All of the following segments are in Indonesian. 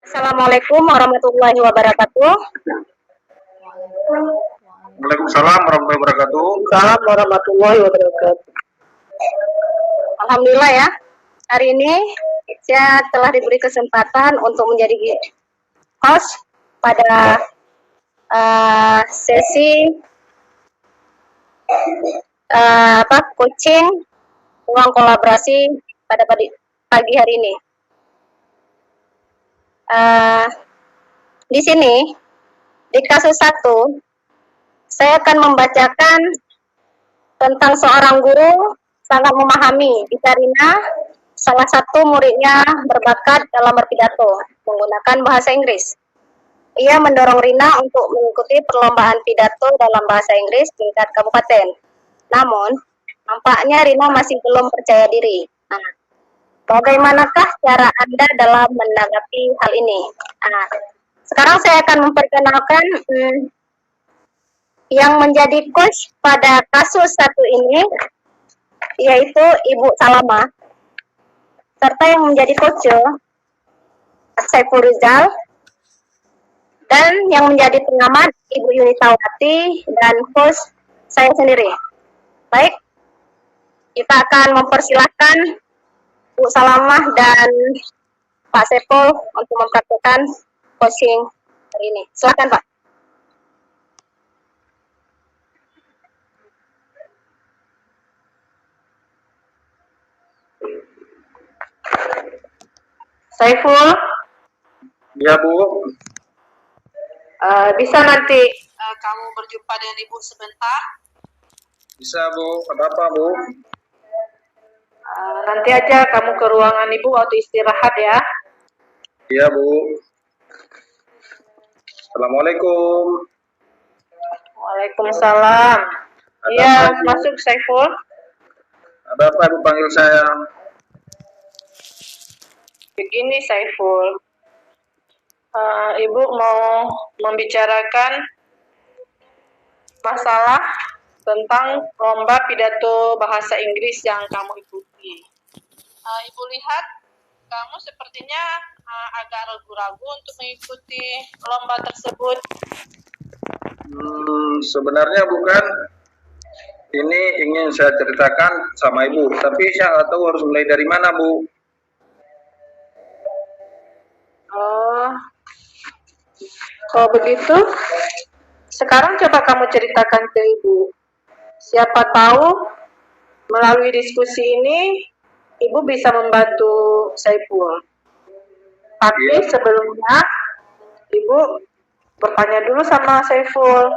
Assalamualaikum warahmatullahi wabarakatuh. Waalaikumsalam warahmatullahi wabarakatuh. Waalaikumsalam warahmatullahi wabarakatuh. Alhamdulillah ya, hari ini saya telah diberi kesempatan untuk menjadi host pada sesi coaching ruang kolaborasi pada pagi hari ini. Di sini di kasus 1 saya akan membacakan tentang seorang guru sangat memahami jika Rina, salah satu muridnya, berbakat dalam berpidato menggunakan bahasa Inggris. Ia mendorong Rina untuk mengikuti perlombaan pidato dalam bahasa Inggris tingkat kabupaten. Namun, nampaknya Rina masih belum percaya diri. Bagaimanakah cara Anda dalam menanggapi hal ini? Sekarang saya akan memperkenalkan yang menjadi coach pada kasus 1 ini, yaitu Ibu Salama, serta yang menjadi coach Saiful Rizal, dan yang menjadi pengamat Ibu Yunitawati, dan coach saya sendiri. Baik, kita akan mempersilahkan Bu Salamah dan Pak Saiful untuk mempraktikkan coaching hari ini. Silakan Pak. Saiful? Ya Bu. Bisa nanti kamu berjumpa dengan Ibu sebentar? Bisa Bu. Ada apa Bu? Nanti aja kamu ke ruangan Ibu waktu istirahat ya. Iya Bu. Assalamualaikum. Waalaikumsalam. Iya, masuk Saiful. Ada apa Ibu panggil saya? Begini Saiful, Ibu mau membicarakan masalah tentang lomba pidato bahasa Inggris yang kamu ikuti. Ibu lihat kamu sepertinya agak ragu-ragu untuk mengikuti lomba tersebut. Sebenarnya bukan. Ini ingin saya ceritakan sama Ibu, tapi saya nggak tahu harus mulai dari mana Bu. Oh begitu. Sekarang coba kamu ceritakan ke Ibu. Siapa tahu melalui diskusi ini Ibu bisa membantu Saiful. Tapi sebelumnya Ibu bertanya dulu sama Saiful.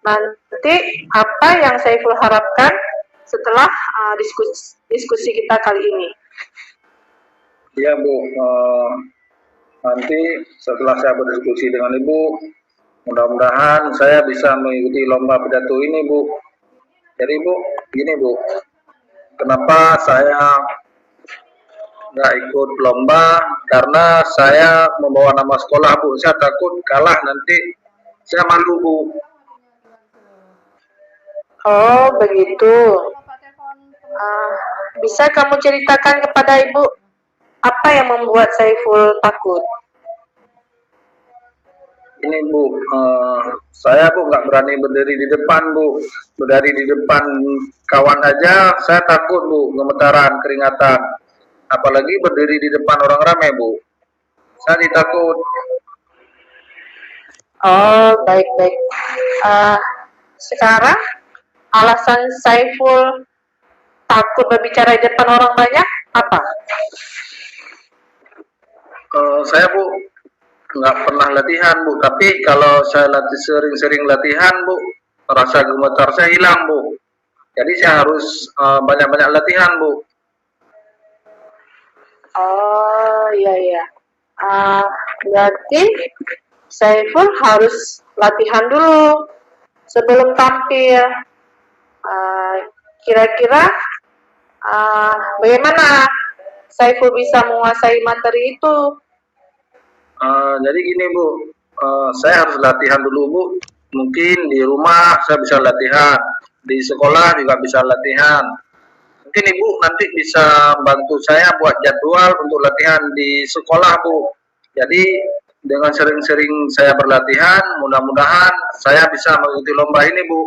Nanti apa yang Saiful harapkan setelah diskusi kita kali ini? Iya Bu. Nanti setelah saya berdiskusi dengan Ibu, mudah-mudahan saya bisa mengikuti lomba pidato ini Bu. Jadi Bu, gini Bu, kenapa saya nggak ikut lomba? Karena saya membawa nama sekolah Bu. Saya takut kalah nanti saya malu Bu. Oh begitu. Bisa kamu ceritakan kepada Ibu apa yang membuat Saiful takut? Ini Bu, saya Bu nggak berani berdiri di depan Bu. Berdiri di depan kawan aja saya takut Bu, gemetaran, keringatan. Apalagi berdiri di depan orang ramai Bu. Saya ditakut. Oh baik-baik. Sekarang alasan Saiful takut berbicara di depan orang banyak apa? Saya Bu nggak pernah latihan Bu, tapi kalau saya sering-sering latihan Bu, rasa gemetar saya hilang Bu. Jadi saya harus banyak-banyak latihan Bu. Oh iya. Berarti Saiful harus latihan dulu sebelum tampil. Kira-kira bagaimana Saiful bisa menguasai materi itu? Jadi gini Bu, saya harus latihan dulu Bu. Mungkin di rumah saya bisa latihan, di sekolah juga bisa latihan. Mungkin Ibu nanti bisa bantu saya buat jadwal untuk latihan di sekolah Bu. Jadi dengan sering-sering saya berlatihan, mudah-mudahan saya bisa mengikuti lomba ini, Bu.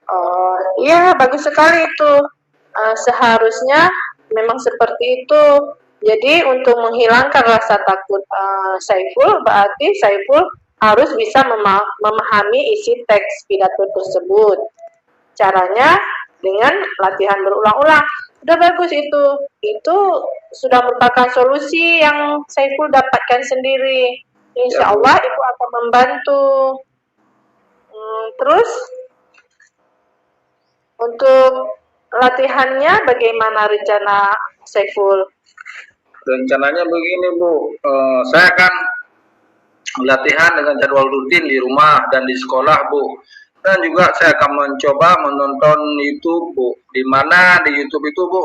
Oh, iya, bagus sekali itu. Seharusnya memang seperti itu. Jadi untuk menghilangkan rasa takut Saiful, berarti Saiful harus bisa memahami isi teks pidato tersebut. Caranya dengan latihan berulang-ulang. Sudah bagus itu. Itu sudah merupakan solusi yang Saiful dapatkan sendiri. Insya Allah itu akan membantu. Terus untuk latihannya bagaimana rencana Saiful? Rencananya begini, Bu. Saya akan latihan dengan jadwal rutin di rumah dan di sekolah, Bu. Dan juga saya akan mencoba menonton YouTube, Bu. Di mana di YouTube itu, Bu,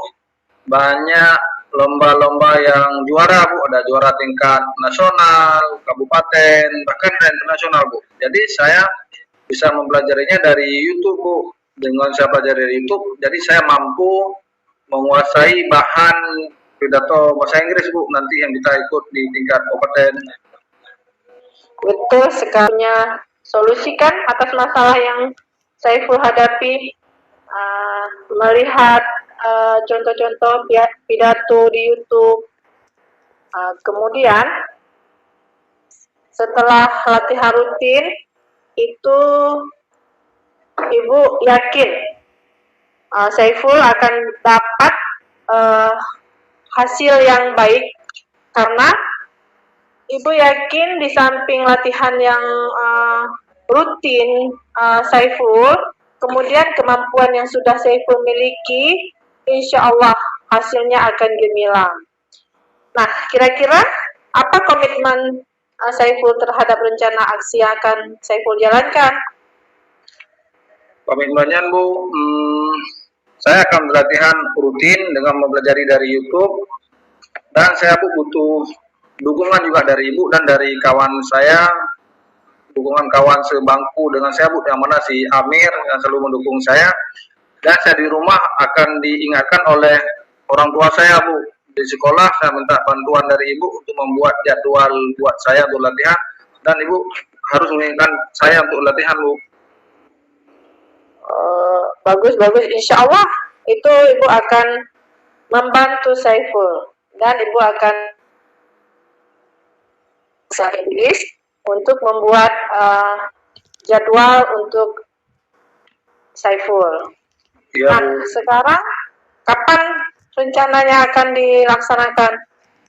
banyak lomba-lomba yang juara, Bu. Ada juara tingkat nasional, kabupaten, bahkan internasional, Bu. Jadi saya bisa mempelajarinya dari YouTube, Bu. Dengan saya pelajari dari YouTube, jadi saya mampu menguasai bahan pidato bahasa Inggris, Bu, nanti yang kita ikut di tingkat kabupaten. Betul sekali. Solusikan atas masalah yang Saiful hadapi, melihat contoh-contoh pidato di YouTube. Kemudian setelah latihan rutin itu Ibu yakin Saiful akan dapat hasil yang baik, karena Ibu yakin di samping latihan yang rutin Saiful, kemudian kemampuan yang sudah Saiful miliki, insya Allah hasilnya akan gemilang. Nah, kira-kira apa komitmen Saiful terhadap rencana aksi yang akan Saiful jalankan? Komitmennya, Bu, saya akan berlatihan rutin dengan mempelajari dari YouTube, dan saya, Bu, butuh dukungan juga dari Ibu dan dari kawan saya, dukungan kawan sebangku dengan saya, Bu, yang mana si Amir yang selalu mendukung saya. Dan saya di rumah akan diingatkan oleh orang tua saya, Bu. Di sekolah saya minta bantuan dari Ibu untuk membuat jadwal buat saya untuk latihan, dan Ibu harus mengingatkan saya untuk latihan, Bu. Bagus, insya Allah itu Ibu akan membantu Saiful, dan Ibu akan bahasa Inggris untuk membuat jadwal untuk Saiful. Ya, nah, sekarang kapan rencananya akan dilaksanakan?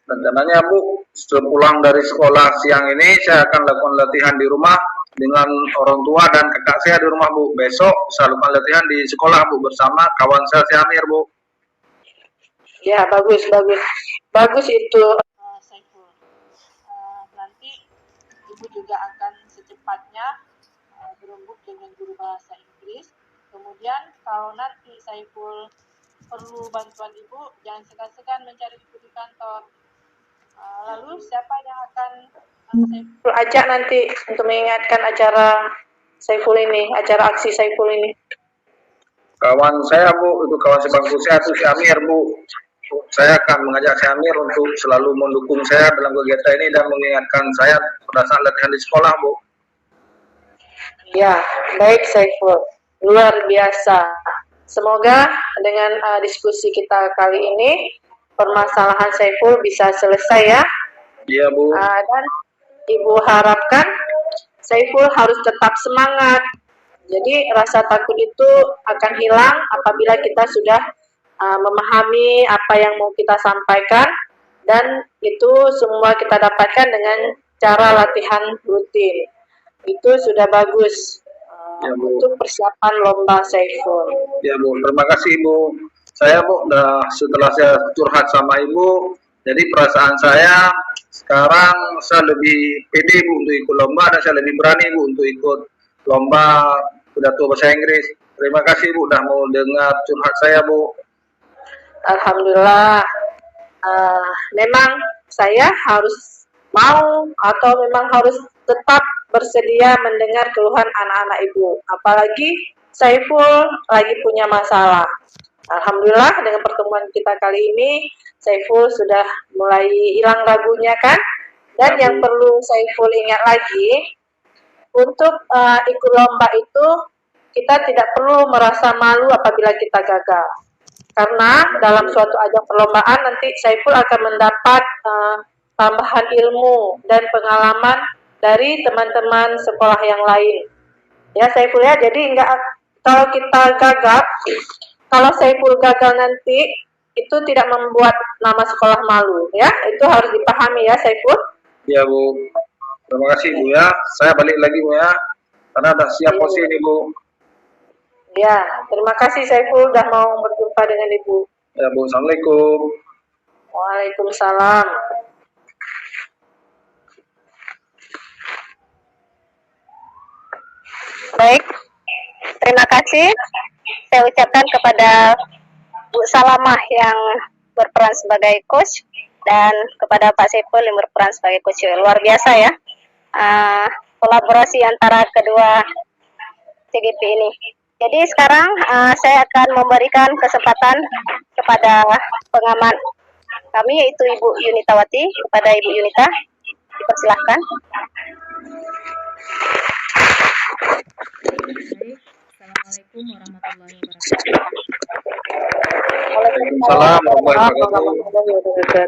Rencananya, Bu, sepulang dari sekolah siang ini saya akan lakukan latihan di rumah dengan orang tua dan kakak saya di rumah, Bu. Besok saya lakukan latihan di sekolah, Bu, bersama kawan saya si Amir, Bu. Ya, bagus itu Saiful. Nanti Ibu juga akan secepatnya berembuk dengan guru bahasa Inggris. Kemudian kalau nanti Saiful perlu bantuan Ibu, jangan segan-segan mencari Ibu di kantor. Lalu siapa yang akan Saiful ajak nanti untuk mengingatkan acara Saiful ini, acara aksi Saiful ini? Kawan saya, Bu, itu kawan sebangku saya, itu si Amir, Bu. Saya akan mengajak si Amir untuk selalu mendukung saya dalam kegiatan ini dan mengingatkan saya pada saat latihan di sekolah, Bu. Ya, baik Saiful, luar biasa. Semoga dengan diskusi kita kali ini permasalahan Saiful bisa selesai, ya. Iya, Bu. Dan Ibu harapkan Saiful harus tetap semangat. Jadi rasa takut itu akan hilang apabila kita sudah memahami apa yang mau kita sampaikan, dan itu semua kita dapatkan dengan cara latihan rutin. Itu sudah bagus Ya, Bu. untuk persiapan lomba Saiful. Ya, Bu, terima kasih, Bu. Saya, Bu, setelah saya curhat sama Ibu, jadi perasaan saya sekarang saya lebih pede, Bu, untuk ikut lomba, dan saya lebih berani, Bu, untuk ikut lomba pidato bahasa Inggris. Terima kasih, Bu, sudah mau dengar curhat saya, Bu. Alhamdulillah. Memang saya harus mau atau memang harus tetap bersedia mendengar keluhan anak-anak Ibu. Apalagi Saiful lagi punya masalah. Alhamdulillah dengan pertemuan kita kali ini, Saiful sudah mulai hilang ragunya kan? Dan yang perlu Saiful ingat lagi, untuk ikut lomba itu kita tidak perlu merasa malu apabila kita gagal. Karena dalam suatu ajang perlombaan nanti Saiful akan mendapat tambahan ilmu dan pengalaman dari teman-teman sekolah yang lain. Ya Saiful ya, jadi kalau kita gagal, kalau Saiful gagal nanti itu tidak membuat nama sekolah malu ya, itu harus dipahami ya Saiful. Ya Bu, terima kasih Bu ya. Saya balik lagi Bu ya, karena sudah siap posisi ini Bu. Ya, terima kasih Saiful sudah mau berjumpa dengan Ibu. Ya Bu, Assalamualaikum. Waalaikumsalam. Baik, terima kasih saya ucapkan kepada Bu Salamah yang berperan sebagai coach dan kepada Pak Saiful yang berperan sebagai coach. Luar biasa ya kolaborasi antara kedua CGP ini. Jadi sekarang saya akan memberikan kesempatan kepada pengamat kami yaitu Ibu Yunitawati. Kepada Ibu Yunita, dipersilahkan. Baik, Assalamualaikum warahmatullahi wabarakatuh. Waalaikumsalam warahmatullahi wabarakatuh.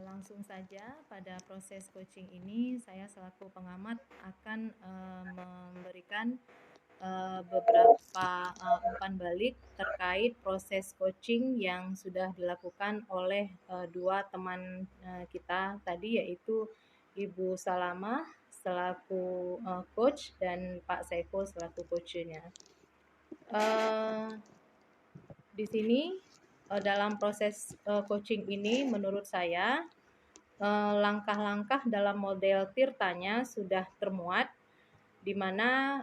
Langsung saja pada proses coaching ini saya selaku pengamat akan memberikan beberapa umpan balik terkait proses coaching yang sudah dilakukan oleh dua teman kita tadi, yaitu Ibu Salamah selaku coach dan Pak Saiful selaku coachnya. Di sini dalam proses coaching ini menurut saya langkah-langkah dalam model Tirtanya sudah termuat, di mana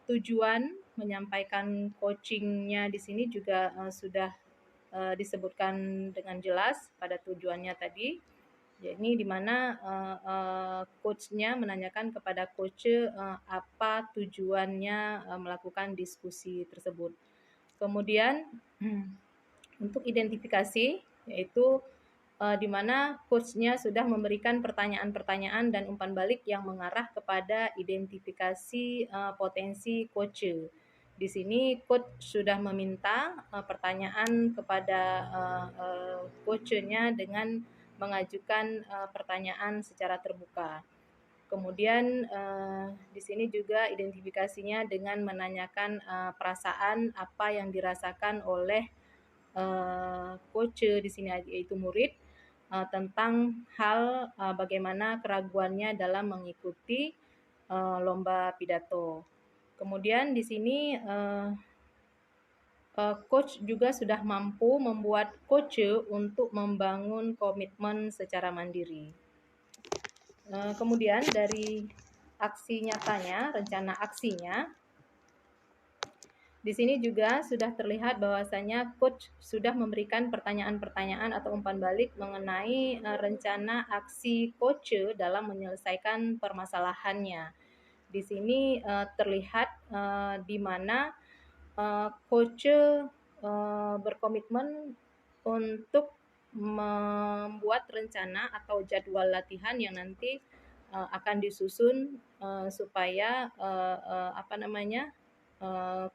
tujuan menyampaikan coachingnya di sini juga sudah disebutkan dengan jelas pada tujuannya tadi. Jadi di mana coachnya menanyakan kepada coach apa tujuannya melakukan diskusi tersebut. Kemudian untuk identifikasi, yaitu di mana coachnya sudah memberikan pertanyaan-pertanyaan dan umpan balik yang mengarah kepada identifikasi potensi coach. Di sini coach sudah meminta pertanyaan kepada coachnya dengan mengajukan pertanyaan secara terbuka. Kemudian di sini juga identifikasinya dengan menanyakan perasaan apa yang dirasakan oleh coach di sini yaitu murid tentang hal bagaimana keraguannya dalam mengikuti lomba pidato. Kemudian di sini coach juga sudah mampu membuat coach untuk membangun komitmen secara mandiri. Kemudian dari aksi nyatanya, rencana aksinya, di sini juga sudah terlihat bahwasanya coach sudah memberikan pertanyaan-pertanyaan atau umpan balik mengenai rencana aksi coach dalam menyelesaikan permasalahannya. Di sini terlihat di mana coach berkomitmen untuk membuat rencana atau jadwal latihan yang nanti akan disusun supaya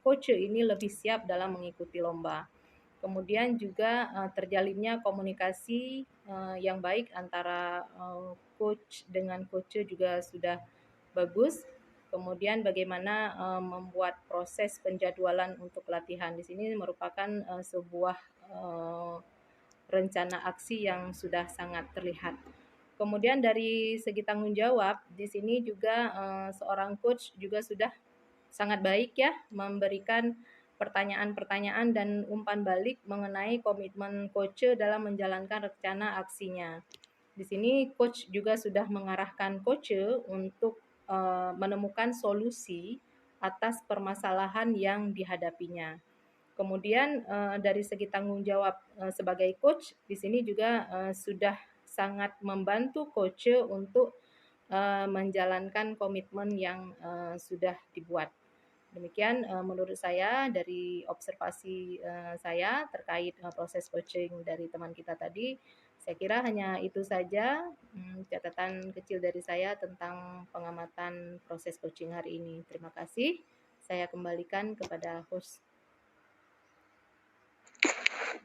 coach ini lebih siap dalam mengikuti lomba. Kemudian juga terjalinnya komunikasi yang baik antara coach dengan coach juga sudah bagus. Kemudian bagaimana membuat proses penjadwalan untuk latihan di sini merupakan sebuah rencana aksi yang sudah sangat terlihat. Kemudian dari segi tanggung jawab di sini juga seorang coach juga sudah sangat baik ya memberikan pertanyaan-pertanyaan dan umpan balik mengenai komitmen coach dalam menjalankan rencana aksinya. Di sini coach juga sudah mengarahkan coach untuk menemukan solusi atas permasalahan yang dihadapinya. Kemudian dari segi tanggung jawab sebagai coach di sini juga sudah sangat membantu coach untuk menjalankan komitmen yang sudah dibuat. Demikian menurut saya dari observasi saya terkait proses coaching dari teman kita tadi. Saya kira hanya itu saja catatan kecil dari saya tentang pengamatan proses coaching hari ini. Terima kasih. Saya kembalikan kepada host.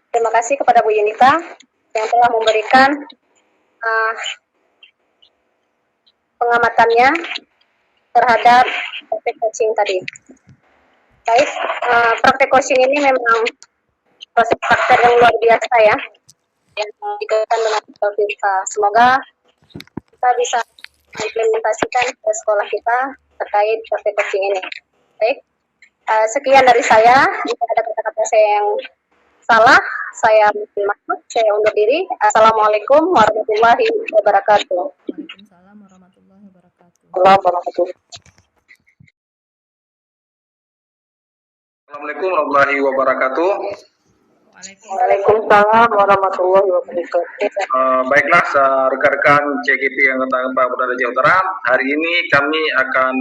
Terima kasih kepada Bu Yunita yang telah memberikan pengamatannya terhadap praktek coaching tadi. Baik, praktek coaching ini memang proses praktek yang luar biasa ya, yang dikaitkan dengan kita. Semoga kita bisa implementasikan ke sekolah kita terkait praktek coaching ini. Baik, sekian dari saya. Jika ada kata-kata saya yang salah, saya minta maaf. Saya undur diri. Assalamualaikum warahmatullahi wabarakatuh. Waalaikumsalam warahmatullahi wabarakatuh. Assalamualaikum warahmatullahi wabarakatuh. Waalaikumsalam warahmatullahi wabarakatuh. Baiklah, rekan-rekan CGP yang Pak Polda Jawa Utara, hari ini kami akan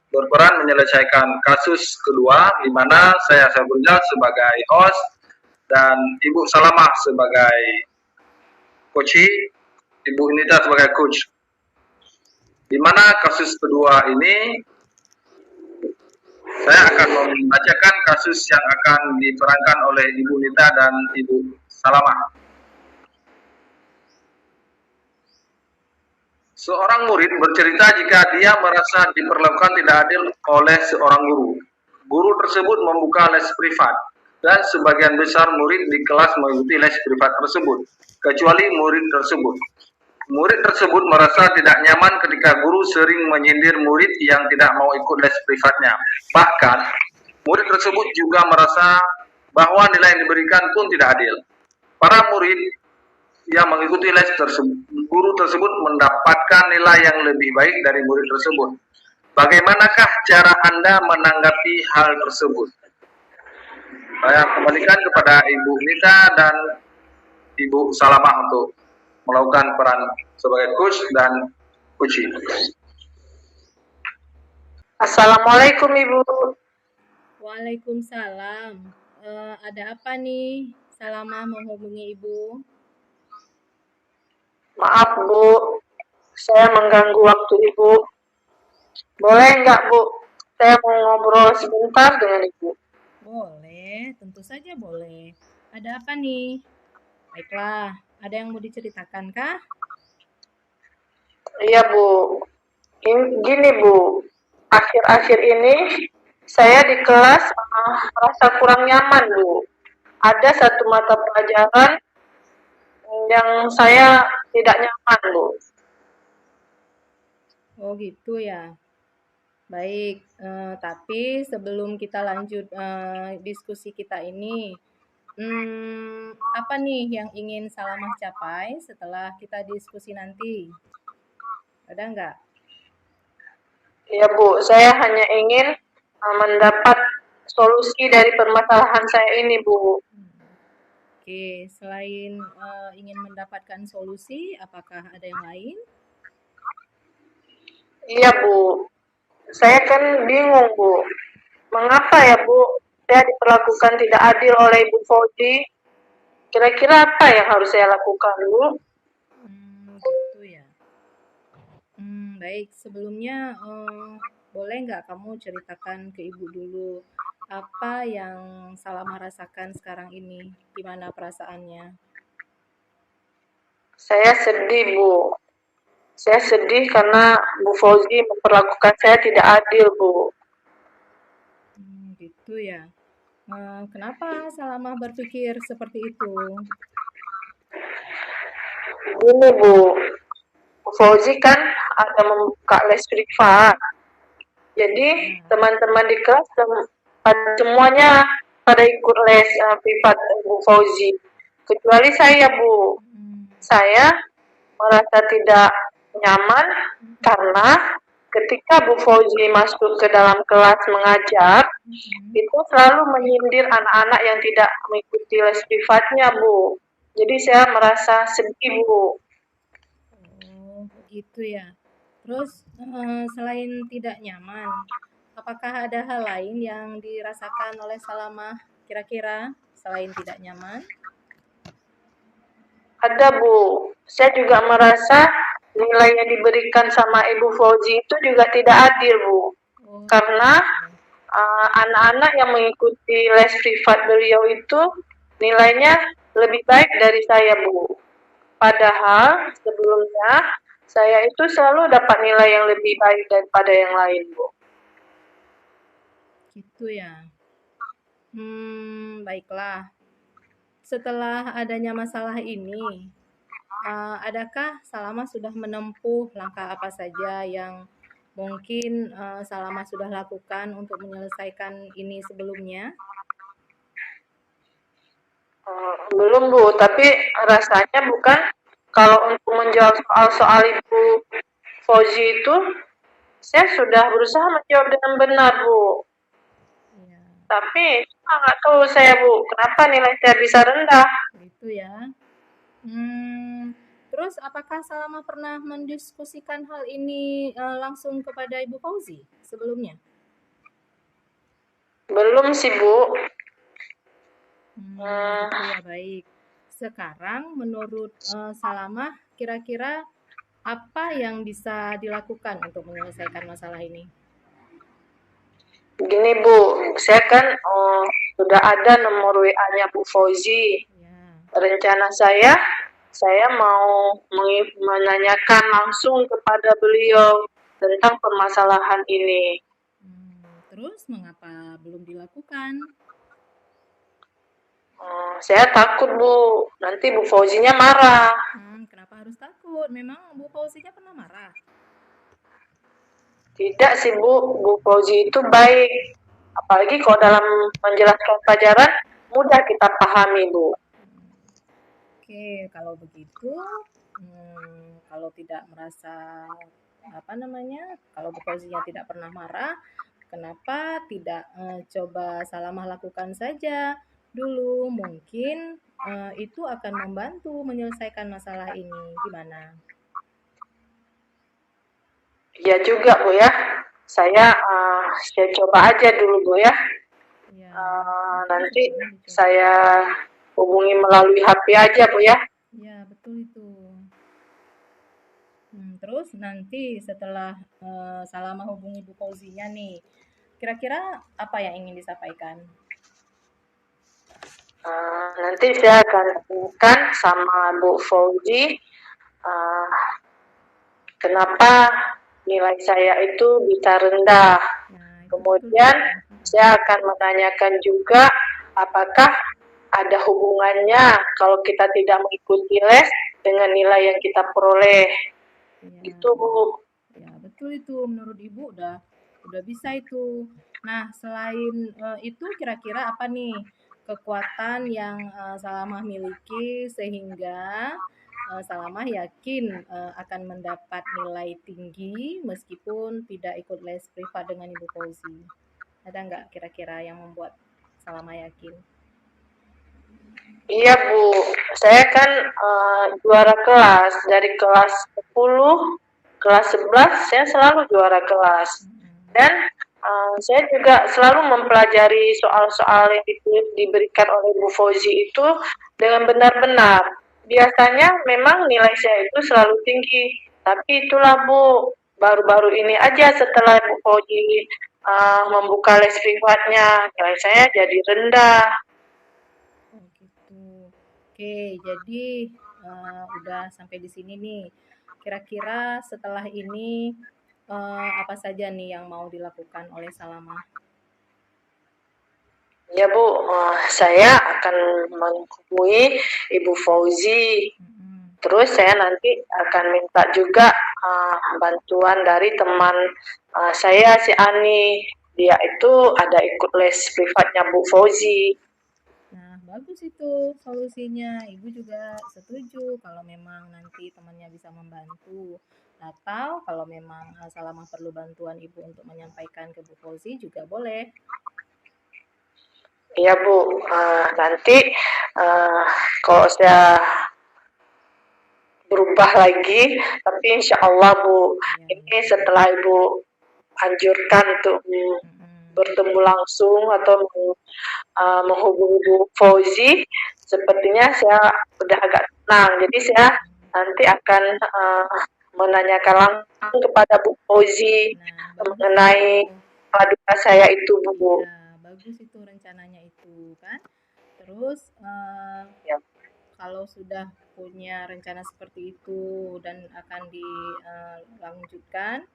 berperan menyelesaikan kasus kedua, di mana saya Saifullah sebagai host dan Ibu Salamah sebagai coach, Ibu Nita sebagai coach. Di mana kasus kedua ini saya akan membacakan kasus yang akan diperankan oleh Ibu Nita dan Ibu Salamah. Seorang murid bercerita jika dia merasa diperlakukan tidak adil oleh seorang guru. Guru tersebut membuka les privat, dan sebagian besar murid di kelas mengikuti les privat tersebut, kecuali murid tersebut. Murid tersebut merasa tidak nyaman ketika guru sering menyindir murid yang tidak mau ikut les privatnya. Bahkan, murid tersebut juga merasa bahwa nilai yang diberikan pun tidak adil. Para murid yang mengikuti les tersebut, guru tersebut mendapatkan nilai yang lebih baik dari murid tersebut. Bagaimanakah cara Anda menanggapi hal tersebut? Saya kembalikan kepada Ibu Nita dan Ibu Salamah untuk melakukan peran sebagai coach dan coach. Assalamualaikum Ibu. Waalaikumsalam. Ada apa nih? Salamah menghubungi Ibu. Maaf Bu, saya mengganggu waktu Ibu. Boleh nggak Bu? Saya mau ngobrol sebentar dengan Ibu. Boleh, tentu saja boleh. Ada apa nih? Baiklah, ada yang mau diceritakan kah? Iya Bu, gini Bu, akhir-akhir ini saya di kelas merasa kurang nyaman Bu. Ada satu mata pelajaran yang saya tidak nyaman Bu. Oh gitu ya. Baik, tapi sebelum kita lanjut diskusi kita ini, apa nih yang ingin Salamah capai setelah kita diskusi nanti? Ada nggak? Iya Bu, saya hanya ingin mendapat solusi dari permasalahan saya ini Bu. Oke, selain ingin mendapatkan solusi, apakah ada yang lain? Iya Bu, saya kan bingung Bu. Mengapa ya Bu, saya diperlakukan tidak adil oleh Ibu Fauzi? Kira-kira apa yang harus saya lakukan Bu? Gitu ya. Baik, sebelumnya boleh nggak kamu ceritakan ke Ibu dulu apa yang Salamah rasakan sekarang ini? Gimana perasaannya? Saya sedih Bu. Saya sedih karena Bu Fauzi memperlakukan saya tidak adil Bu. Gitu ya. Kenapa Salamah berpikir seperti itu? Gini Bu, Bu Fauzi kan ada membuka les privat. Jadi teman-teman di kelas semuanya pada ikut les privat Bu Fauzi. Kecuali saya Bu. Saya merasa tidak nyaman karena ketika Bu Fauzi masuk ke dalam kelas mengajar, itu selalu menyindir anak-anak yang tidak mengikuti les privatnya Bu. Jadi saya merasa sedih Bu. Oh, begitu ya. Terus selain tidak nyaman, apakah ada hal lain yang dirasakan oleh Salamah kira-kira selain tidak nyaman? Ada Bu, saya juga merasa nilai yang diberikan sama Ibu Fauzi itu juga tidak adil Bu. Oh, Karena anak-anak yang mengikuti les privat beliau itu nilainya lebih baik dari saya Bu. Padahal sebelumnya saya itu selalu dapat nilai yang lebih baik daripada yang lain Bu. gitu ya. Baiklah. Setelah adanya masalah ini, adakah Salamah sudah menempuh langkah apa saja yang mungkin Salamah sudah lakukan untuk menyelesaikan ini sebelumnya? Belum Bu, tapi rasanya bukan kalau untuk menjawab soal-soal Ibu Fauzi itu saya sudah berusaha menjawab dengan benar Bu. Ya, Tapi nggak tahu saya Bu, kenapa nilai saya bisa rendah? gitu ya. Terus apakah Salamah pernah mendiskusikan hal ini langsung kepada Ibu Fauzi sebelumnya? Belum sih Bu. Gitu ya, baik. Sekarang menurut Salamah, kira-kira apa yang bisa dilakukan untuk menyelesaikan masalah ini? Gini Bu, saya kan sudah ada nomor WA-nya Bu Fauzi. Ya, Rencana saya mau menanyakan langsung kepada beliau tentang permasalahan ini. terus mengapa belum dilakukan? Saya takut Bu, nanti Bu Fauzinya marah. Kenapa harus takut? Memang Bu Fauzinya pernah marah? Tidak sih Bu, Bu Fauzi itu baik. Apalagi kalau dalam menjelaskan pelajaran, mudah kita pahami Bu. Oke, kalau begitu, kalau tidak merasa kalau Bu Fauzinya tidak pernah marah, kenapa tidak coba Salamah lakukan saja dulu? Mungkin itu akan membantu menyelesaikan masalah ini. Gimana? Ya juga Bu ya, saya coba aja dulu Bu ya. Ya, Nanti saya hubungi melalui HP aja Bu ya. ya betul itu. Terus nanti setelah Salamah hubungi Bu Fauzinya nih, kira-kira apa yang ingin disampaikan? Nanti saya akan hubungkan sama Bu Fauzi kenapa nilai saya itu bisa rendah. Nah, Kemudian saya akan menanyakan juga apakah ada hubungannya kalau kita tidak mengikuti les dengan nilai yang kita peroleh. Ya, Itu Bu. ya betul itu. Menurut Ibu udah bisa itu. Nah, selain itu kira-kira apa nih kekuatan yang Salamah miliki sehingga Salamah yakin akan mendapat nilai tinggi meskipun tidak ikut les privat dengan Ibu Fauzi. Ada nggak kira-kira yang membuat Salamah yakin? Iya Bu, saya kan juara kelas dari kelas 10, kelas 11 saya selalu juara kelas. Dan saya juga selalu mempelajari soal-soal yang diberikan oleh Bu Fauzi itu dengan benar-benar. Biasanya memang nilai saya itu selalu tinggi, tapi itulah Bu, baru-baru ini aja setelah Bu Fauzi membuka les privatnya, nilai saya jadi rendah. Oh gitu. Oke, jadi udah sampai di sini nih. Kira-kira setelah ini apa saja nih yang mau dilakukan oleh Salamah? Ya Bu, saya akan menghubungi Ibu Fauzi. Terus saya nanti akan minta juga bantuan dari teman saya si Ani. Dia itu ada ikut les privatnya Bu Fauzi. Nah, bagus itu solusinya. Ibu juga setuju kalau memang nanti temannya bisa membantu. Atau kalau memang Salamah perlu bantuan Ibu untuk menyampaikan ke Bu Fauzi juga boleh. Iya Bu, nanti kalau saya berubah lagi, tapi insya Allah Bu, ini setelah Ibu anjurkan untuk Mm-mm. bertemu langsung atau menghubungi Bu Fauzi, sepertinya saya udah agak tenang. Jadi saya nanti akan menanyakan langsung kepada Bu Fauzi Nah, bagus mengenai itu. paduka saya itu, Bu. Ya, bagus itu rencananya itu kan. Terus Ya. kalau sudah punya rencana seperti itu dan akan dilanjutkan,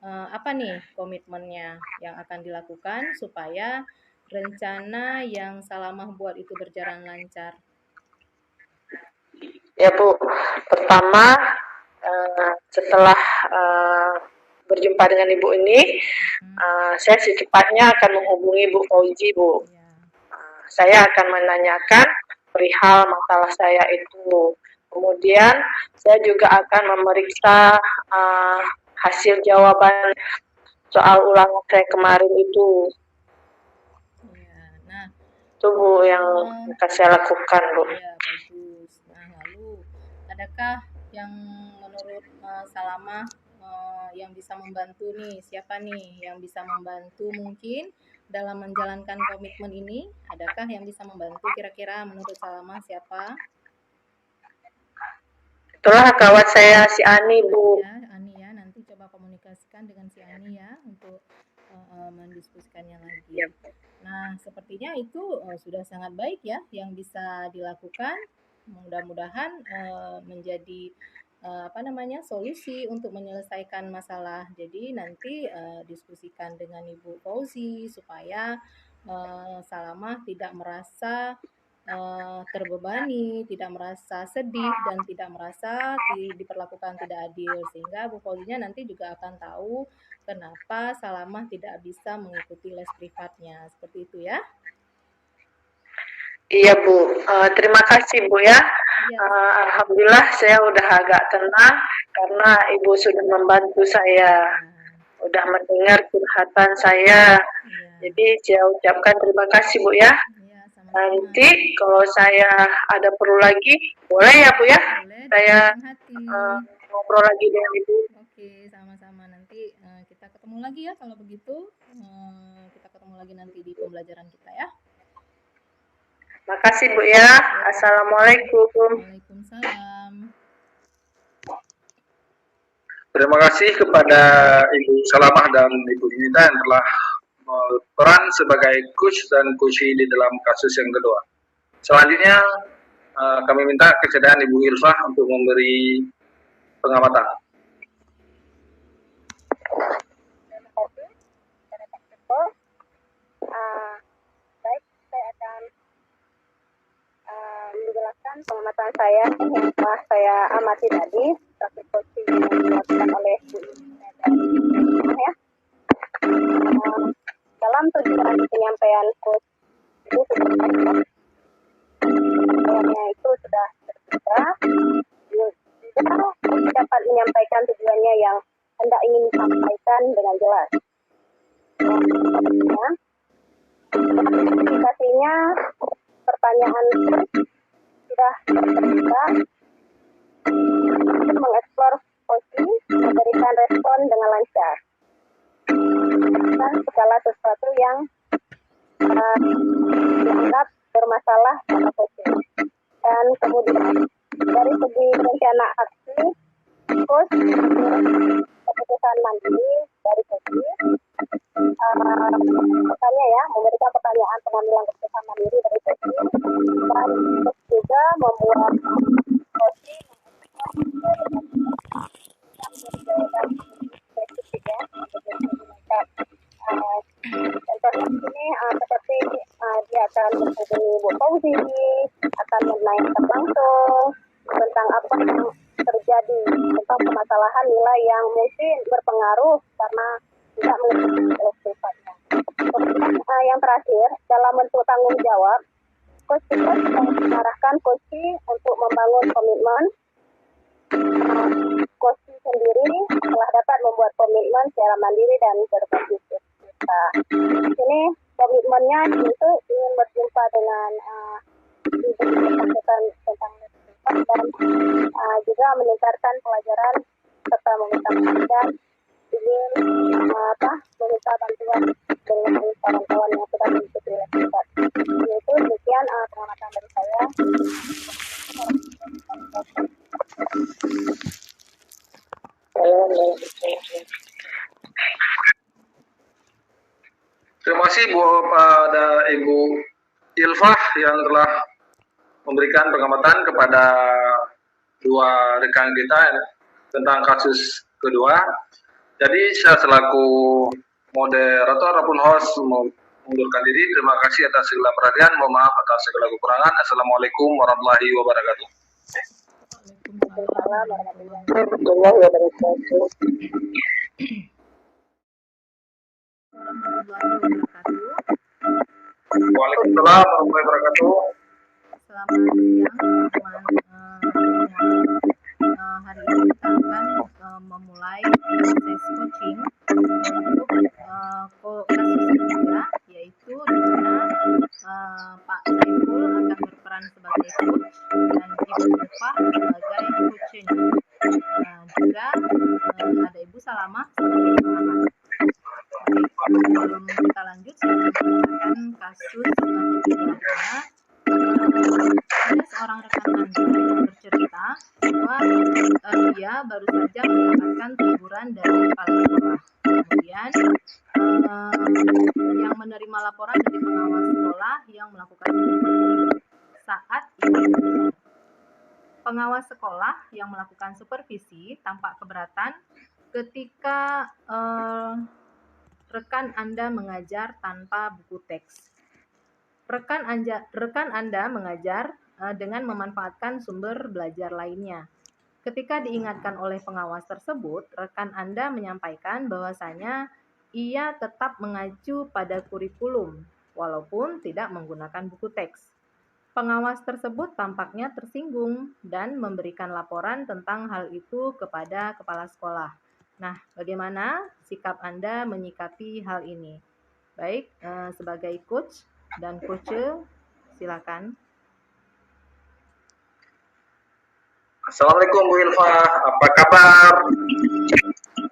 apa nih komitmennya yang akan dilakukan supaya rencana yang Salamah buat itu berjalan lancar? Ya Bu, pertama setelah berjumpa dengan Ibu ini, saya secepatnya akan menghubungi Bu Fauzi, Bu. Ya. Saya akan menanyakan perihal masalah saya itu. Kemudian saya juga akan memeriksa hasil jawaban soal ulangan saya kemarin itu. Ya. Nah, Itu Bu yang akan saya lakukan, Bu. ya bagus. Nah, lalu adakah yang menurut Salamah yang bisa membantu nih? Siapa nih yang bisa membantu mungkin dalam menjalankan komitmen ini? Adakah yang bisa membantu kira-kira menurut Salamah siapa? Itulah kawan saya si Ani, Bu. Ya, Ani ya, nanti coba komunikasikan dengan si Ani ya untuk mendiskusikannya lagi. Ya. Nah, sepertinya itu sudah sangat baik ya yang bisa dilakukan. Mudah-mudahan menjadi solusi untuk menyelesaikan masalah. Jadi nanti diskusikan dengan Ibu Fauzi supaya Salamah tidak merasa terbebani, tidak merasa sedih dan tidak merasa diperlakukan tidak adil, sehingga Bu Fauzinya nanti juga akan tahu kenapa Salamah tidak bisa mengikuti les privatnya. Seperti itu ya. Iya Bu, terima kasih Bu ya. Ya. Alhamdulillah saya udah agak tenang karena Ibu sudah membantu saya, udah mendengar curhatan saya. Ya. Jadi saya ucapkan terima kasih Bu ya. Ya, sama-sama. Nanti kalau saya ada perlu lagi, boleh ya Bu ya? Boleh, Saya dengan hati. ngobrol lagi dengan Ibu. Oke, sama-sama. Nanti kita ketemu lagi ya kalau begitu. Kita ketemu lagi nanti di pembelajaran kita ya. Makasih Bu ya. Assalamualaikum. Waalaikumsalam. Terima kasih kepada Ibu Salamah dan Ibu Yunita yang telah berperan sebagai coach dan coachi di dalam kasus yang kedua. Selanjutnya kami minta kesediaan Ibu Ilfah untuk memberi pengamatan. Baik, saya akan menjelaskan pengamatan saya yang telah saya amati tadi, kasus coaching yang dilakukan oleh Bu ya. Dalam tujuan penyampaian coach itu penyampaiannya itu sudah terbuka, juga dapat menyampaikan tujuannya yang hendak ingin disampaikan dengan jelas. Indikasinya pertanyaan sudah terbuka, mengeksplor posisi, memberikan respon dengan lancar, dan segala sesuatu yang dianggap bermasalah pada coaching. Dan kemudian dari segi rencana aksi, coach keputusan mandiri dari coaching, misalnya ya, memberikan pertanyaan pengambilan keputusan mandiri dari coaching, dan coach juga membuat coaching spesifik ya, contohnya di sini seperti dia akan menghubungi Bu Fauzi, akan menanyakan langsung tentang apa yang terjadi, tentang permasalahan nilai yang mungkin berpengaruh karena tidak mengikuti les privatnya. Kemudian yang terakhir, dalam bentuk tanggung jawab, coach juga mengarahkan coaching untuk membangun komitmen. Coaching sendiri telah dapat membuat komitmen secara mandiri dan berbasis kita. Di sini komitmennya itu ingin berjumpa dengan ibu tentang les privat dan juga meningkatkan pelajaran serta meminta pendidikan ingin meminta bantuan dengan kawan-kawan yang sudah mengikuti les privat. Yaitu demikian pengamatan dari saya. Terima kasih pada Ibu Ilfah yang telah memberikan pengamatan kepada dua rekan kita tentang kasus kedua. Jadi saya selaku moderator ataupun host mengundurkan diri. Terima kasih atas segala perhatian. Mohon maaf atas segala kekurangan. Assalamualaikum warahmatullahi wabarakatuh. Waalaikumsalam warahmatullahi wabarakatuh. Waalaikumsalam warahmatullahi wabarakatuh. Selamat siang teman-teman. Hari ini kita akan memulai proses coaching untuk kasus ketiga, yaitu di mana Pak Saiful akan berperan sebagai coach dan Ibu Ilfah sebagai coachnya. Juga ada Ibu Salamah sebagai pengamat. Sebelum kita lanjut, saya akan membacakan kasus ketiganya. Ada seorang rekan Anda yang bercerita bahwa dia baru saja mendapatkan teguran dari kepala sekolah. Kemudian yang menerima laporan dari pengawas sekolah yang melakukan saat itu pengawas sekolah yang melakukan supervisi tampak keberatan ketika rekan Anda mengajar tanpa buku teks. Rekan Anda mengajar dengan memanfaatkan sumber belajar lainnya. Ketika diingatkan oleh pengawas tersebut, rekan Anda menyampaikan bahwasanya ia tetap mengacu pada kurikulum, walaupun tidak menggunakan buku teks. Pengawas tersebut tampaknya tersinggung dan memberikan laporan tentang hal itu kepada kepala sekolah. Nah, bagaimana sikap Anda menyikapi hal ini? Baik, sebagai coach dan coach, silakan. Assalamualaikum Bu Ilfah, apa kabar?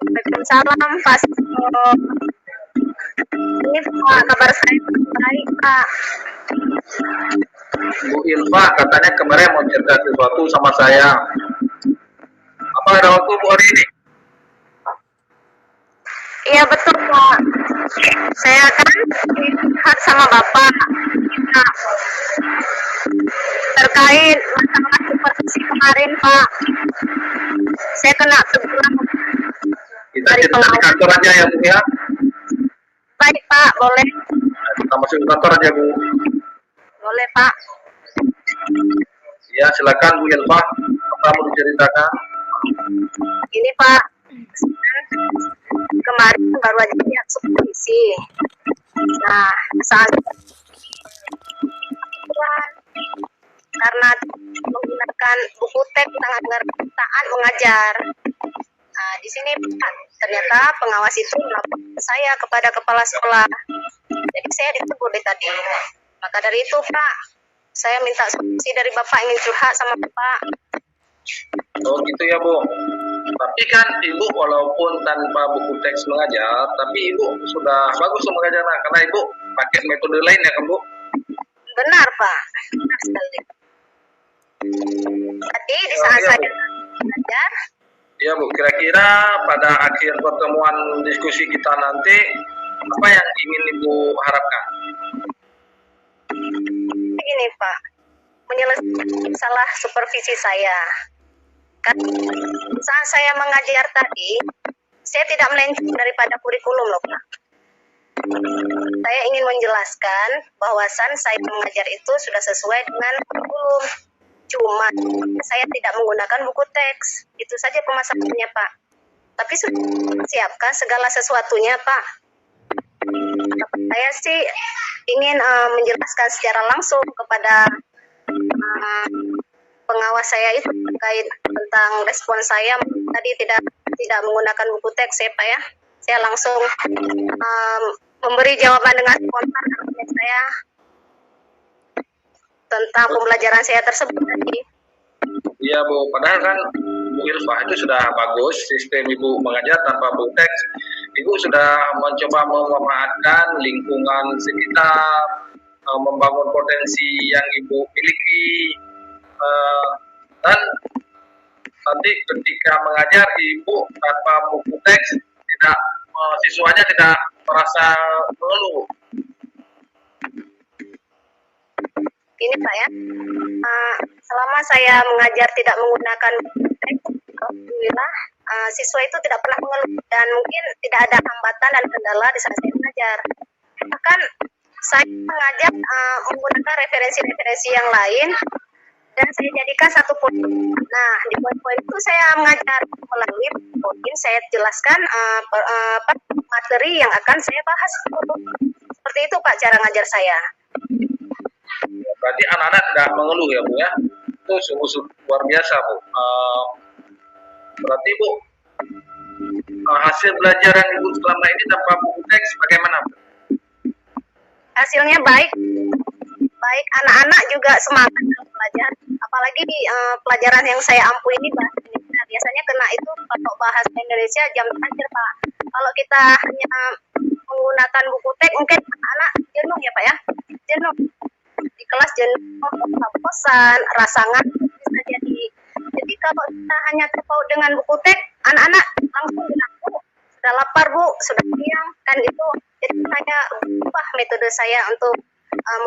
Waalaikumsalam Pak Saiful. Ini Pak, kabar saya baik Pak. Bu Ilfah katanya kemarin mau cerita sesuatu sama saya. Apa ada waktu Bu hari ini? Iya betul Pak. Saya kan lihat sama Bapak terkait masalah supervisi kemarin Pak. Saya kena teguran Kita cerita di kantor aja ya Bu ya. Baik Pak, boleh. Kita masuk ke kantor aja Bu. Boleh Pak. Ya silakan Bu Ilfah, apa mau diceritakan? Ini Pak, kemarin baru aja lihat supervisi. Nah, saat karena menggunakan buku teks saat mengajar. Nah, di sini Pak, ternyata pengawas itu melaporkan saya kepada kepala sekolah. Jadi saya ditegur tadi. Maka dari itu Pak, saya minta solusi dari Bapak, ingin curhat sama Bapak. Oh gitu ya Bu. Tapi kan Ibu walaupun tanpa buku teks mengajar, tapi Ibu sudah bagus mengajar karena Ibu pakai metode lain ya kan Bu? Benar Pak, benar sekali. Tadi di saat saya mengajar, Ya Bu, kira-kira pada akhir pertemuan diskusi kita nanti apa yang ingin Ibu harapkan? begini Pak, menyelesaikan masalah supervisi saya. Kan saat saya mengajar tadi, saya tidak melenceng daripada kurikulum loh Pak. Saya ingin menjelaskan bahwasan saya mengajar itu sudah sesuai dengan kurikulum. Cuma saya tidak menggunakan buku teks. Itu saja permasalahannya Pak. Tapi sudah siapkan segala sesuatunya Pak. Saya sih ingin menjelaskan secara langsung kepada pengawas saya itu terkait tentang respon saya tadi tidak menggunakan buku teks ya Pak ya. Saya langsung memberi jawaban dengan spontan saya tentang pembelajaran saya tersebut tadi. Iya Bu, padahal kan Bu Ibu Irfah itu sudah bagus, sistem Ibu mengajar tanpa buku teks. Ibu sudah mencoba memanfaatkan lingkungan sekitar, membangun potensi yang Ibu miliki, dan nanti ketika mengajar Ibu tanpa buku teks, tidak siswanya tidak merasa mengeluh. Ini Pak ya, selama saya mengajar tidak menggunakan teks, alhamdulillah siswa itu tidak pernah mengeluh dan mungkin tidak ada hambatan dan kendala di saat saya mengajar. Bahkan saya mengajar menggunakan referensi-referensi yang lain dan saya jadikan satu poin. Nah, di poin-poin itu saya mengajar melalui poin, saya jelaskan materi yang akan saya bahas. Seperti itu Pak cara ngajar saya. Berarti anak-anak tidak mengeluh ya Bu ya? Itu sungguh luar biasa Bu. Berarti Bu, hasil belajaran Ibu selama ini tanpa buku teks bagaimana Bu? Hasilnya baik, anak-anak juga semangat dalam belajar. Apalagi pelajaran yang saya ampu ini bahasa Indonesia. Biasanya kena itu kalau bahasa Indonesia jam terakhir Pak. Kalau kita hanya menggunakan buku teks mungkin anak jenuh ya Pak ya, jenuh di kelas, jenuh, bosan, rasa ngantuk bisa jadi. Jadi kalau kita hanya terpaut dengan buku teks, anak-anak langsung bilang, sudah lapar Bu, sudah siang, kan itu. Jadi saya ubah metode saya untuk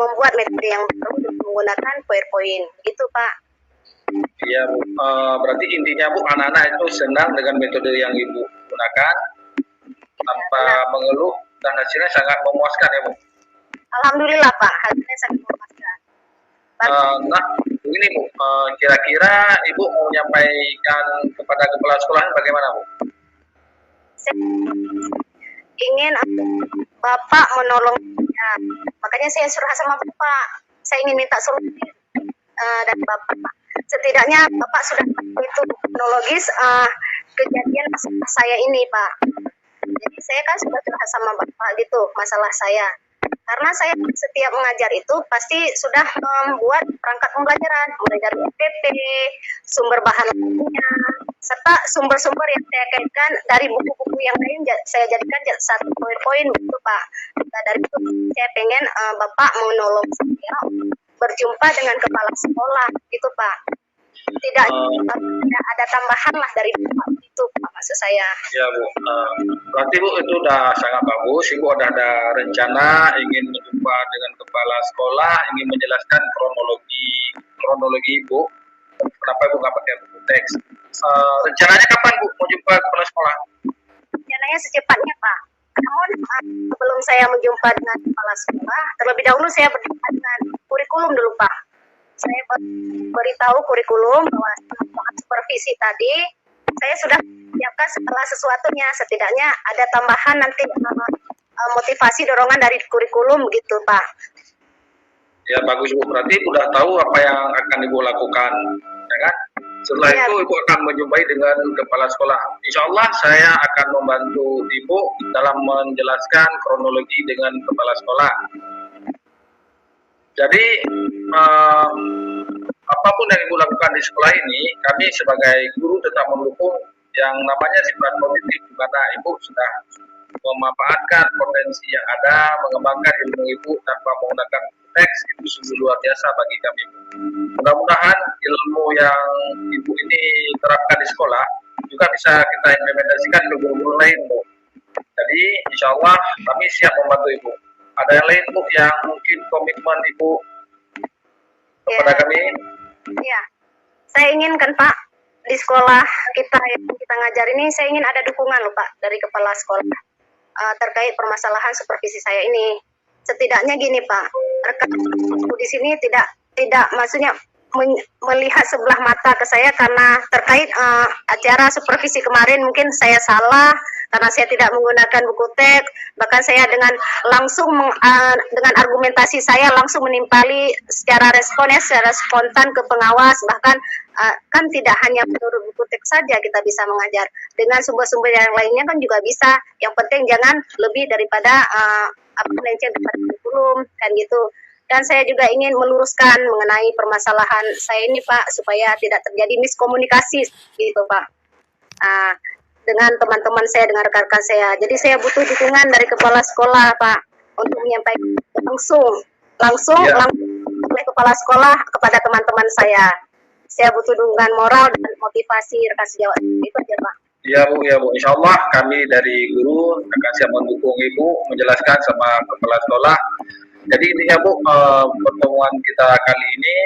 membuat metode yang baru menggunakan PowerPoint, gitu Pak. Iya Bu, berarti intinya Bu, anak-anak itu senang dengan metode yang Ibu gunakan tanpa mengeluh dan hasilnya sangat memuaskan ya Bu. Alhamdulillah Pak, hasilnya sangat memuaskan. Nah, ini Bu, kira-kira Ibu mau menyampaikan kepada kepala sekolah bagaimana Bu? Saya ingin Bapak menolong saya. Makanya saya suruh sama Bapak. Saya ingin minta solusi dari Bapak. Setidaknya Bapak sudah itu kronologis kejadian masalah saya ini Pak. Jadi saya kan sudah curhat sama Bapak gitu masalah saya. Karena saya setiap mengajar itu pasti sudah membuat perangkat pembelajaran, mulai dari PPT, sumber bahan lainnya, serta sumber-sumber yang saya kaitkan dari buku-buku yang lain saya jadikan satu poin-poin gitu Pak. Nah, dari itu saya pengen Bapak menolong saya berjumpa dengan kepala sekolah gitu Pak. Tidak ada tambahan lah dari Bapak itu Pak, maksud saya. Ya Bu, berarti Bu itu udah sangat bagus. Ibu ada rencana ingin berjumpa dengan kepala sekolah, ingin menjelaskan kronologi Ibu. Kenapa Ibu nggak pakai buku teks? Rencananya kapan Bu mau jumpa kepala sekolah? Rencananya secepatnya Pak. Namun sebelum saya menjumpa dengan kepala sekolah, terlebih dahulu saya berjumpa dengan kurikulum dulu Pak. Saya beritahu kurikulum bahwa supervisi tadi saya sudah siapkan segala sesuatunya, setidaknya ada tambahan nanti motivasi dorongan dari kurikulum gitu Pak. Ya bagus Bu, berarti udah tahu apa yang akan Ibu lakukan, ya kan? Setelah itu Ibu akan menjumpai dengan kepala sekolah. Insya Allah saya akan membantu Ibu dalam menjelaskan kronologi dengan kepala sekolah. Jadi apapun yang Ibu lakukan di sekolah ini, kami sebagai guru tetap mendukung yang namanya sifat positif, di mana Ibu sudah memanfaatkan potensi yang ada, mengembangkan ilmu Ibu tanpa menggunakan teks, itu sungguh luar biasa bagi kami. Mudah-mudahan ilmu yang Ibu ini terapkan di sekolah juga bisa kita implementasikan ke guru-guru lain Bu. Jadi insya Allah kami siap membantu Ibu. Ada yang lain Bu yang mungkin komitmen Ibu kepada kami? Iya, saya inginkan Pak di sekolah kita yang kita ngajar ini, saya ingin ada dukungan loh Pak dari kepala sekolah terkait permasalahan supervisi saya ini. Setidaknya gini Pak, rekan di sini tidak maksudnya melihat sebelah mata ke saya karena terkait acara supervisi kemarin mungkin saya salah karena saya tidak menggunakan buku teks, bahkan saya dengan langsung dengan argumentasi saya langsung menimpali secara spontan ke pengawas, bahkan kan tidak hanya menurut buku teks saja kita bisa mengajar, dengan sumber-sumber yang lainnya kan juga bisa. Yang penting jangan lebih daripada melenceng daripada kurikulum kan gitu. Dan saya juga ingin meluruskan mengenai permasalahan saya ini Pak, supaya tidak terjadi miskomunikasi gitu Pak. Dengan teman-teman saya, dengan rekan-rekan saya. Jadi saya butuh dukungan dari kepala sekolah Pak, untuk menyampaikan langsung oleh kepala sekolah kepada teman-teman saya. Saya butuh dukungan moral dan motivasi rekan sejawat. Itu aja Pak. Ya Bu, insya Allah kami dari guru akan siap mendukung Ibu, menjelaskan sama kepala sekolah. Jadi intinya Bu, pertemuan kita kali ini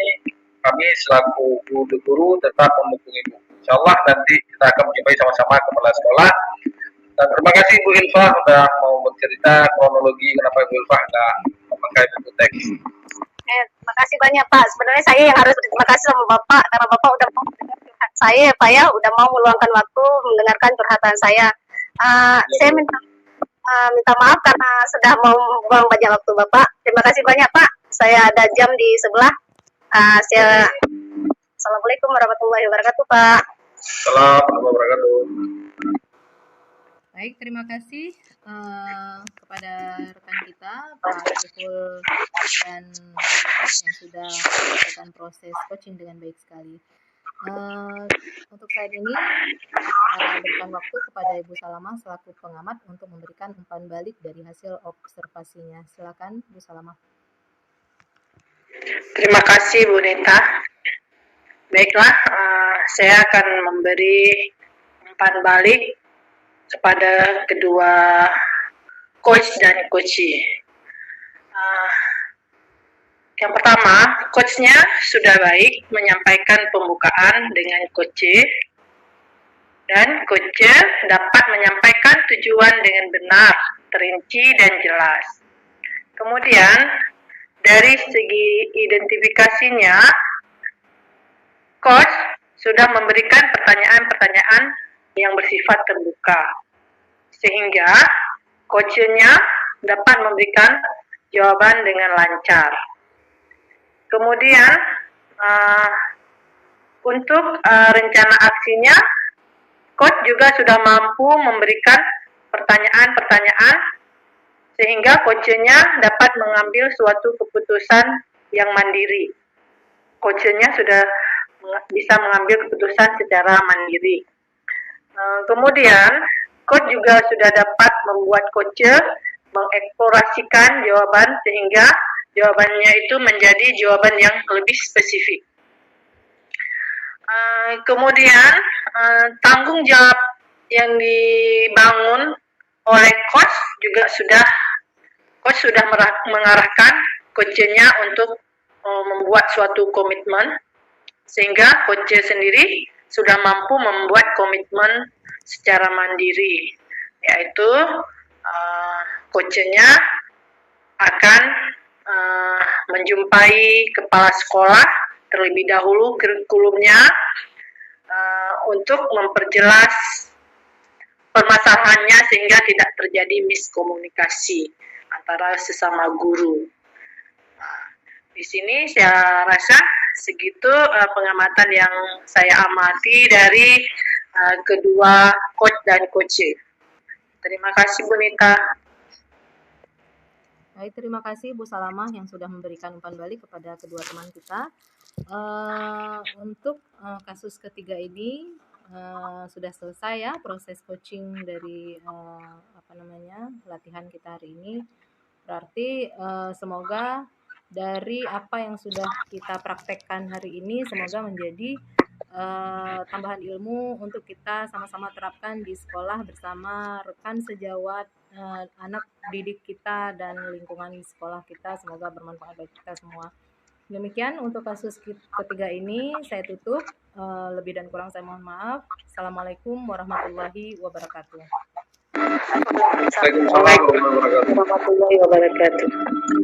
kami selaku guru tetap mendukung Ibu. Insya Allah nanti kita akan menjumpai sama-sama kepala sekolah. Dan terima kasih Bu Hilfa sudah mau bercerita kronologi kenapa Bu Hilfa nggak memakai buku teks. Terima kasih banyak Pak. Sebenarnya saya yang harus berterima kasih sama Bapak, karena Bapak udah mau mendengar curhat saya Pak ya, udah mau meluangkan waktu mendengarkan curhatan saya. Saya minta maaf karena sudah mau membuang banyak waktu Bapak. Terima kasih banyak Pak. Saya ada jam di sebelah. Assalamualaikum warahmatullahi wabarakatuh Pak. Assalamualaikum warahmatullahi wabarakatuh. Baik, terima kasih kepada rekan kita Pak Saiful dan yang sudah melakukan proses coaching dengan baik sekali. Untuk saat ini berikan waktu kepada Ibu Salamah selaku pengamat untuk memberikan umpan balik dari hasil observasinya. Silakan Bu Salamah. Terima kasih Bu Nita. Baiklah, saya akan memberi umpan balik kepada kedua coach dan coachee. Yang pertama, coachnya sudah baik menyampaikan pembukaan dengan coachee, dan coachee dapat menyampaikan tujuan dengan benar, terinci dan jelas. Kemudian, dari segi identifikasinya, coach sudah memberikan pertanyaan-pertanyaan yang bersifat terbuka, sehingga coachnya dapat memberikan jawaban dengan lancar. Kemudian, untuk rencana aksinya, coach juga sudah mampu memberikan pertanyaan-pertanyaan, sehingga coachnya dapat mengambil suatu keputusan yang mandiri. Coachnya sudah bisa mengambil keputusan secara mandiri. Kemudian, coach juga sudah dapat membuat coach mengeksplorasikan jawaban sehingga jawabannya itu menjadi jawaban yang lebih spesifik. Kemudian, tanggung jawab yang dibangun oleh coach juga sudah mengarahkan coachnya untuk membuat suatu komitmen, sehingga coach sendiri sudah mampu membuat komitmen secara mandiri, yaitu coachnya akan menjumpai kepala sekolah terlebih dahulu kurikulumnya untuk memperjelas permasalahannya sehingga tidak terjadi miskomunikasi antara sesama guru. Di sini saya rasa segitu pengamatan yang saya amati dari kedua coach dan coachee. Terima kasih Bu Nita. Baik, terima kasih Bu Salamah yang sudah memberikan umpan balik kepada kedua teman kita. Untuk kasus ketiga ini sudah selesai ya proses coaching dari latihan kita hari ini. Berarti semoga dari apa yang sudah kita praktekkan hari ini semoga menjadi tambahan ilmu untuk kita sama-sama terapkan di sekolah bersama rekan sejawat, anak didik kita dan lingkungan sekolah kita. Semoga bermanfaat bagi kita semua. Demikian untuk kasus ketiga ini saya tutup. Lebih dan kurang saya mohon maaf. Assalamualaikum warahmatullahi wabarakatuh. Waalaikumsalam warahmatullahi wabarakatuh. Warahmatullahi wabarakatuh.